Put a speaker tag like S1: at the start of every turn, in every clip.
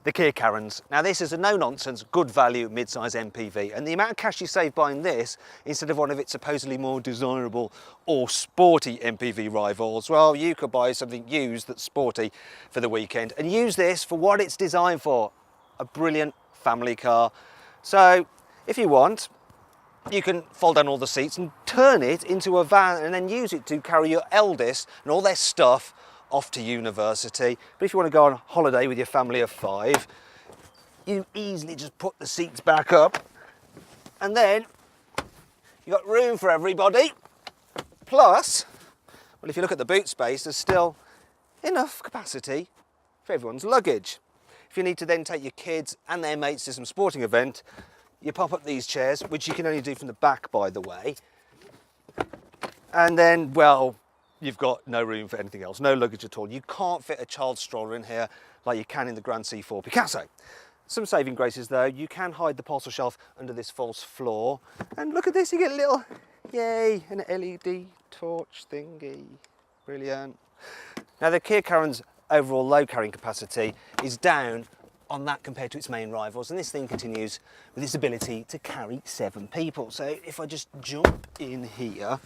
S1: The Kia Carens. Now this is a no-nonsense, good value mid-size MPV, and the amount of cash you save buying this instead of one of its supposedly more desirable or sporty MPV rivals, well, you could buy something used that's sporty for the weekend and use this for what it's designed for, a brilliant family car. So if you want, you can fold down all the seats and turn it into a van and then use it to carry your eldest and all their stuff off to university. But if you want to go on holiday with your family of 5, you easily just put the seats back up and then you've got room for everybody. Plus, well, if you look at the boot space, there's still enough capacity for everyone's luggage. If you need to then take your kids and their mates to some sporting event, you pop up these chairs, which you can only do from the back, by the way. And then, well, you've got no room for anything else, no luggage at all. You can't fit a child stroller in here like you can in the Grand C4 Picasso. Some saving graces though, you can hide the parcel shelf under this false floor. And look at this, you get a little, yay, an LED torch thingy. Brilliant. Now the Kia Carens' overall load carrying capacity is down on that compared to its main rivals, and this thing continues with its ability to carry 7 people. So if I just jump in here,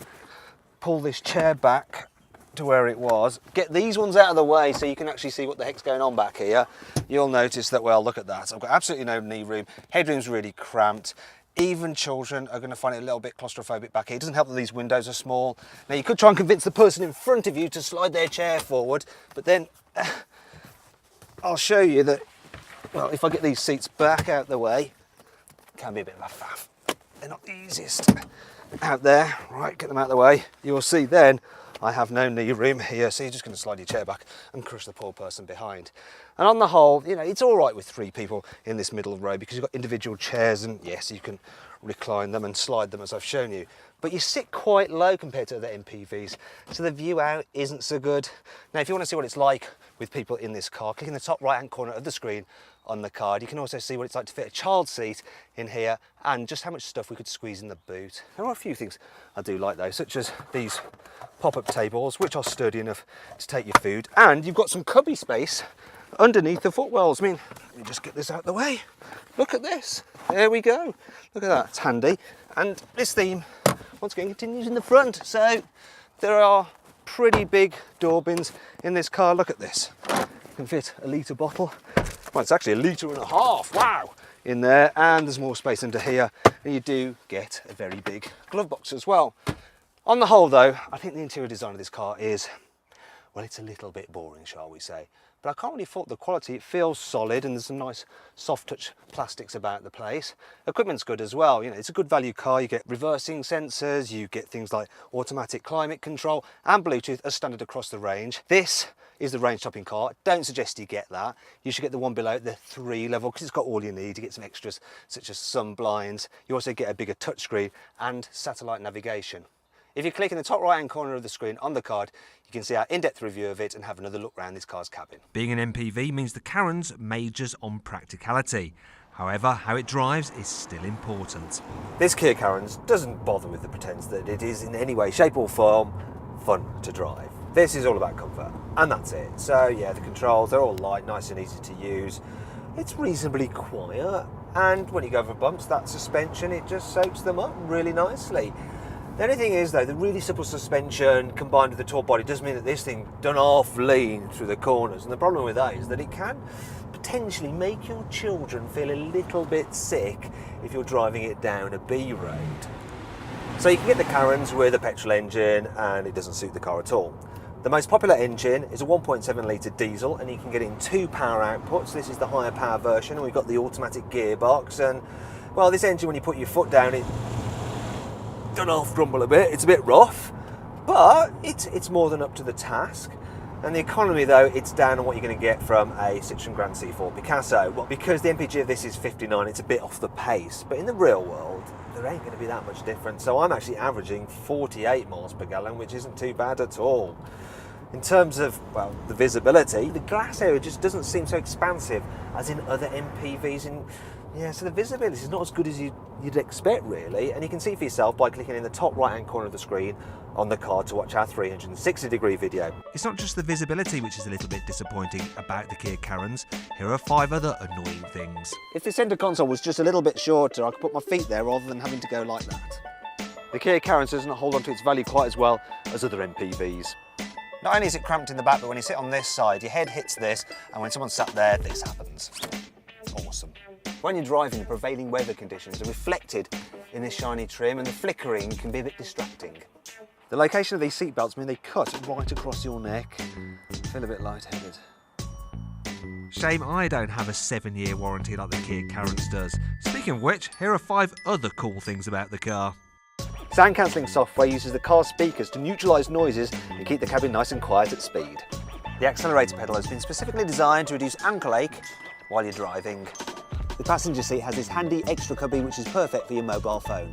S1: pull this chair back to where it was, get these ones out of the way so you can actually see what the heck's going on back here, you'll notice that, well, look at that. I've got absolutely no knee room, headroom's really cramped. Even children are going to find it a little bit claustrophobic back here. It doesn't help that these windows are small. Now you could try and convince the person in front of you to slide their chair forward, but then I'll show you that, well, if I get these seats back out the way, it can be a bit of a faff. They're not the easiest out there. Right, get them out of the way. You will see then I have no knee room here, so you're just going to slide your chair back and crush the poor person behind. And on the whole, you know, it's all right with 3 people in this middle row because you've got individual chairs and yes, you can recline them and slide them as I've shown you. But you sit quite low compared to other MPVs, so the view out isn't so good. Now, if you want to see what it's like with people in this car, click in the top right-hand corner of the screen on the card. You can also see what it's like to fit a child seat in here and just how much stuff we could squeeze in the boot. There are a few things I do like though, such as these pop-up tables, which are sturdy enough to take your food, and you've got some cubby space underneath the footwells. I mean, let me just get this out of the way. Look at this. There we go. Look at that. It's handy. And this theme, once again, continues in the front. So there are pretty big door bins in this car. Look at this. You can fit a litre bottle. Well, it's actually 1.5 litres. Wow. In there. And there's more space under here. And you do get a very big glove box as well. On the whole, though, I think the interior design of this car is, well, it's a little bit boring, shall we say. But I can't really fault the quality. It feels solid and there's some nice soft touch plastics about the place. Equipment's good as well. You know, it's a good value car. You get reversing sensors, you get things like automatic climate control and Bluetooth as standard across the range. This is the range topping car. Don't suggest you get that. You should get the one below, the 3 level, because it's got all you need. You get some extras such as sun blinds. You also get a bigger touchscreen and satellite navigation. If you click in the top right hand corner of the screen on the card, you can see our in-depth review of it and have another look around this car's cabin.
S2: Being an MPV means the Carens majors on practicality. However, how it drives is still important.
S1: This Kia Carens doesn't bother with the pretense that it is in any way, shape or form fun to drive. This is all about comfort, and that's it. So yeah, the controls, they're all light, nice and easy to use. It's reasonably quiet, and when you go over bumps, that suspension, it just soaks them up really nicely. The only thing is though, the really simple suspension combined with the tall body does mean that this thing done half lean through the corners, and the problem with that is that it can potentially make your children feel a little bit sick if you're driving it down a B road. So you can get the Carens with a petrol engine and it doesn't suit the car at all. The most popular engine is a 1.7 litre diesel, and you can get in 2 power outputs. This is the higher power version, and we've got the automatic gearbox, and well, this engine, when you put your foot down, it don't half grumble a bit. It's a bit rough, but it's more than up to the task. And the economy though, it's down on what you're going to get from a Citroën Grand C4 Picasso. Well, because the MPG of this is 59, it's a bit off the pace, but in the real world there ain't going to be that much difference. So I'm actually averaging 48 miles per gallon, which isn't too bad at all. In terms of, well, the visibility, the glass area just doesn't seem so expansive as in other MPVs. In Yeah, so the visibility is not as good as you'd expect really, and you can see for yourself by clicking in the top right hand corner of the screen on the card to watch our 360-degree video.
S2: It's not just the visibility which is a little bit disappointing about the Kia Carens. Here are 5 other annoying things.
S1: If the centre console was just a little bit shorter, I could put my feet there rather than having to go like that. The Kia Carens doesn't hold on to its value quite as well as other MPVs. Not only is it cramped in the back, but when you sit on this side, your head hits this, and when someone's sat there, this happens. Awesome. When you're driving, the prevailing weather conditions are reflected in this shiny trim, and the flickering can be a bit distracting. The location of these seat belts mean they cut right across your neck. I feel a bit lightheaded.
S2: Shame I don't have a 7-year warranty like the Kia Carens does. Speaking of which, here are 5 other cool things about the car.
S1: Sound cancelling software uses the car's speakers to neutralise noises and keep the cabin nice and quiet at speed. The accelerator pedal has been specifically designed to reduce ankle ache while you're driving. The passenger seat has this handy extra cubby which is perfect for your mobile phone.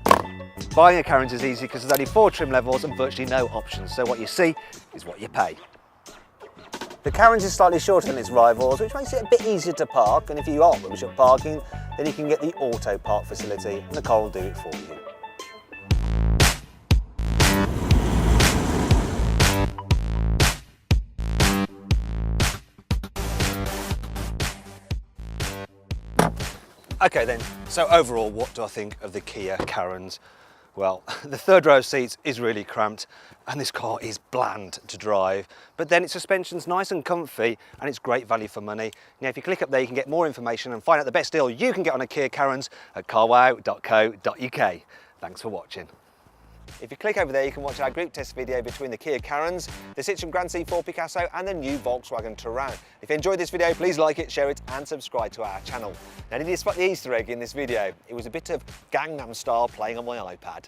S1: Buying a Carens is easy because there's only 4 trim levels and virtually no options, so what you see is what you pay. The Carens is slightly shorter than its rivals, which makes it a bit easier to park, and if you are rubbish at parking, then you can get the auto park facility and the car will do it for you. Okay then, so overall, what do I think of the Kia Carens? Well, the third row of seats is really cramped and this car is bland to drive, but then its suspension's nice and comfy and it's great value for money. Now, if you click up there, you can get more information and find out the best deal you can get on a Kia Carens at carwow.co.uk. Thanks for watching. If you click over there, you can watch our group test video between the Kia Carens, the Citroen Grand C4 Picasso and the new Volkswagen Touran. If you enjoyed this video, please like it, share it and subscribe to our channel. Now, did you spot the Easter egg in this video? It was a bit of Gangnam Style playing on my iPad.